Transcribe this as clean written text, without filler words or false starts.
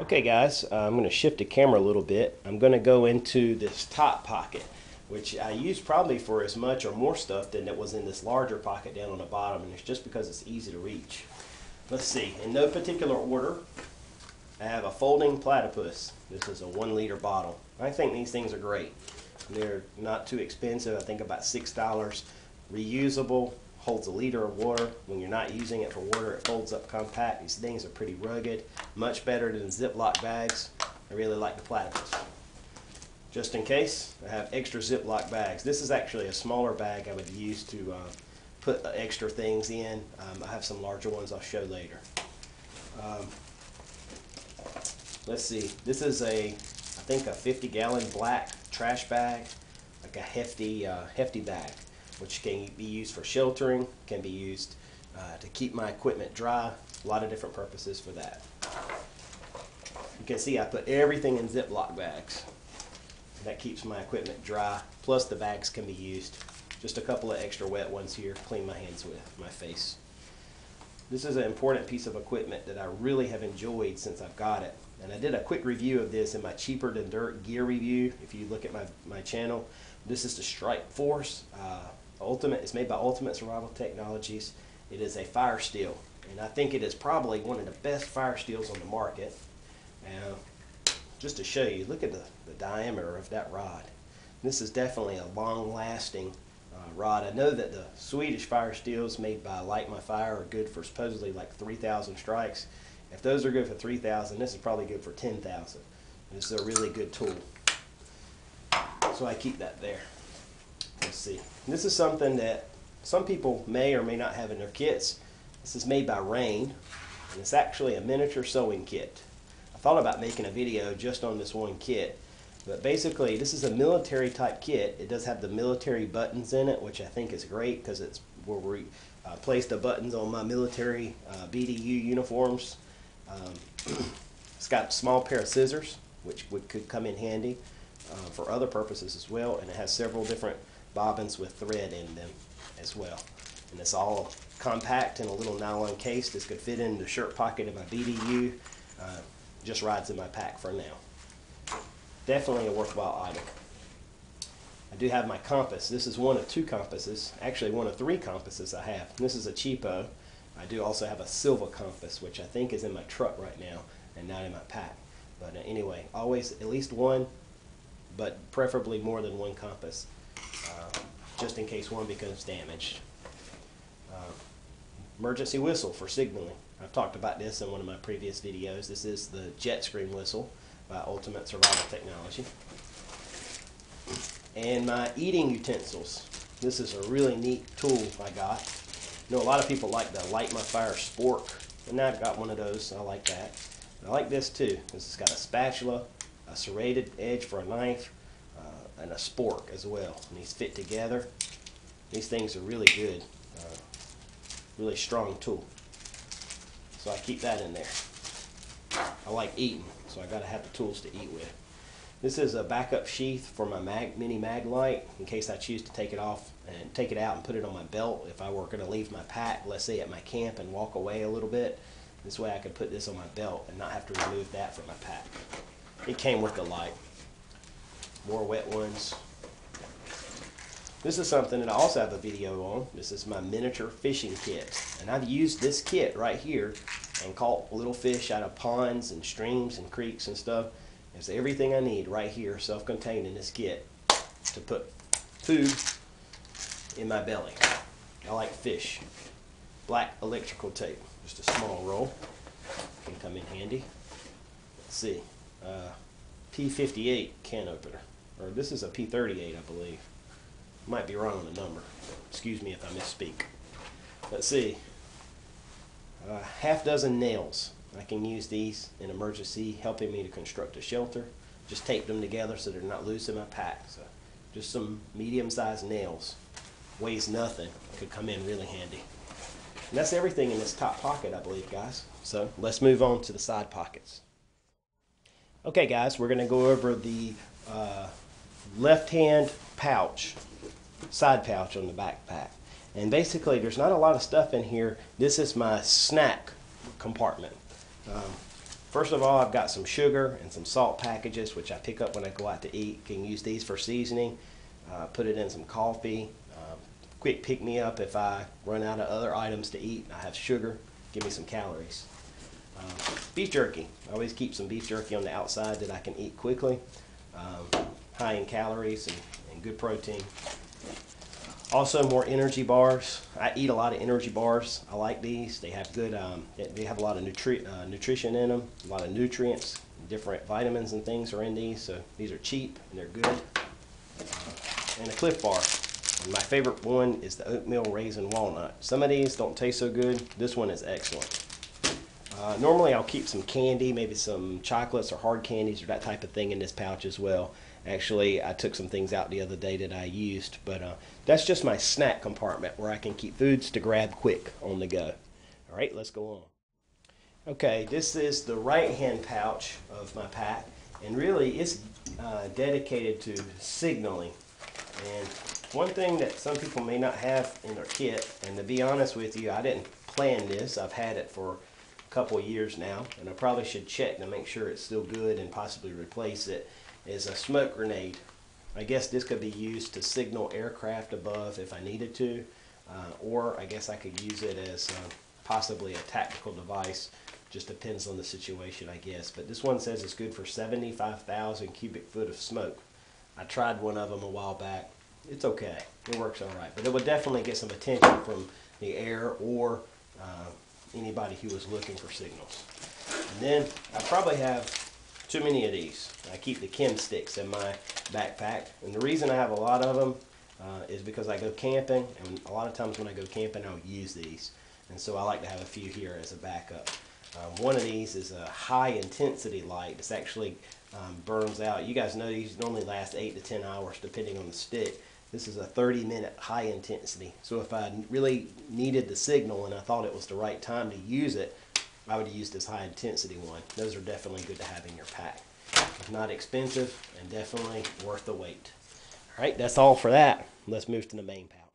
Okay guys, I'm going to shift the camera a little bit. I'm going to go into this top pocket, which I use probably for as much or more stuff than that was in this larger pocket down on the bottom, and it's just because it's easy to reach. Let's see, in no particular order, I have a folding platypus. This is a 1 liter bottle. I think these things are great. They're not too expensive, I think about $6. Reusable, holds a liter of water. When you're not using it for water, it folds up compact. These things are pretty rugged, much better than Ziploc bags. I really like the platypus. Just in case, I have extra Ziploc bags. This is actually a smaller bag I would use to put extra things in. I have some larger ones I'll show later. Let's see, this is I think a 50-gallon black trash bag, like a hefty bag, which can be used for sheltering, can be used to keep my equipment dry, a lot of different purposes for that. You can see I put everything in Ziploc bags. That keeps my equipment dry, plus the bags can be used. Just a couple of extra wet ones here, clean my hands with, my face. This is an important piece of equipment that I really have enjoyed since I've got it. And I did a quick review of this in my Cheaper Than Dirt gear review. If you look at my channel, this is the Strike Force. It's made by Ultimate Survival Technologies. It is a fire steel, and I think it is probably one of the best fire steels on the market. Just to show you, look at the diameter of that rod. This is definitely a long-lasting rod. I know that the Swedish fire steels made by Light My Fire are good for supposedly like 3,000 strikes. If those are good for 3,000, this is probably good for 10,000. This is a really good tool. So I keep that there. Let's see. This is something that some people may or may not have in their kits. This is made by Rain, and it's actually a miniature sewing kit. I thought about making a video just on this one kit, but basically this is a military type kit. It does have the military buttons in it, which I think is great because it's where we place the buttons on my military BDU uniforms. It's got a small pair of scissors, which could come in handy for other purposes as well, and it has several different bobbins with thread in them as well. And it's all compact in a little nylon case. This could fit in the shirt pocket of my BDU. Just rides in my pack for now. Definitely a worthwhile item. I do have my compass. This is one of 2 compasses, actually one of 3 compasses I have. This is a cheapo. I do also have a silver compass, which I think is in my truck right now and not in my pack. But anyway, always at least one, but preferably more than one compass, just in case one becomes damaged. Emergency whistle for signaling. I've talked about this in one of my previous videos. This is the Jet Scream whistle by Ultimate Survival Technology. And my eating utensils. This is a really neat tool I got. You know, a lot of people like the Light My Fire spork, and I've got one of those. I like that. I like this too, because it's got a spatula, a serrated edge for a knife, and a spork as well. And these fit together. These things are really good. Really strong tool. So I keep that in there. I like eating, so I got to have the tools to eat with. This is a backup sheath for my mini mag light in case I choose to take it off and take it out and put it on my belt. If I were going to leave my pack, let's say at my camp, and walk away a little bit, this way I could put this on my belt and not have to remove that from my pack. It came with the light. More wet ones. This is something that I also have a video on. This is my miniature fishing kit. And I've used this kit right here and caught little fish out of ponds and streams and creeks and stuff. There's everything I need right here, self-contained in this kit, to put food in my belly. I like fish. Black electrical tape, just a small roll. Can come in handy. Let's see. P58 can opener. Or this is a P38, I believe. Might be wrong on the number. Excuse me if I misspeak. Let's see. Half dozen nails. I can use these in emergency, helping me to construct a shelter. Just tape them together so they're not loose in my pack. So just some medium-sized nails. Weighs nothing. Could come in really handy. And that's everything in this top pocket, I believe, guys. So let's move on to the side pockets. Okay, guys, we're going to go over the left-hand pouch, side pouch on the backpack. And basically, there's not a lot of stuff in here. This is my snack compartment. First of all, I've got some sugar and some salt packages, which I pick up when I go out to eat. Can use these for seasoning. Put it in some coffee. Quick pick me up if I run out of other items to eat. I have sugar. Give me some calories. Beef jerky. I always keep some beef jerky on the outside that I can eat quickly. High in calories and good protein. Also, more energy bars. I eat a lot of energy bars. I like these. They have good. They have a lot of nutrition in them. A lot of nutrients. Different vitamins and things are in these. So these are cheap and they're good. And a Cliff Bar. And my favorite one is the oatmeal raisin walnut. Some of these don't taste so good. This one is excellent. Normally I'll keep some candy, maybe some chocolates or hard candies or that type of thing in this pouch as well. Actually, I took some things out the other day that I used, but that's just my snack compartment where I can keep foods to grab quick on the go. All right, let's go on. Okay, this is the right-hand pouch of my pack, and really it's dedicated to signaling. And one thing that some people may not have in their kit, and to be honest with you, I didn't plan this. I've had it for a couple of years now, and I probably should check to make sure it's still good and possibly replace it, is a smoke grenade. I guess this could be used to signal aircraft above if I needed to, or I guess I could use it as possibly a tactical device. Just depends on the situation, I guess. But this one says it's good for 75,000 cubic foot of smoke. I tried one of them a while back. It's okay. It works all right. But it would definitely get some attention from the air or anybody who was looking for signals. And then I probably have too many of these. I keep the chem sticks in my backpack. And the reason I have a lot of them is because I go camping. And a lot of times when I go camping, I'll use these. And so I like to have a few here as a backup. One of these is a high intensity light. This actually burns out. You guys know these normally last 8 to 10 hours depending on the stick. This is a 30-minute high intensity. So if I really needed the signal and I thought it was the right time to use it, I would use this high intensity one. Those are definitely good to have in your pack. Not expensive and definitely worth the wait. All right, that's all for that. Let's move to the main pouch.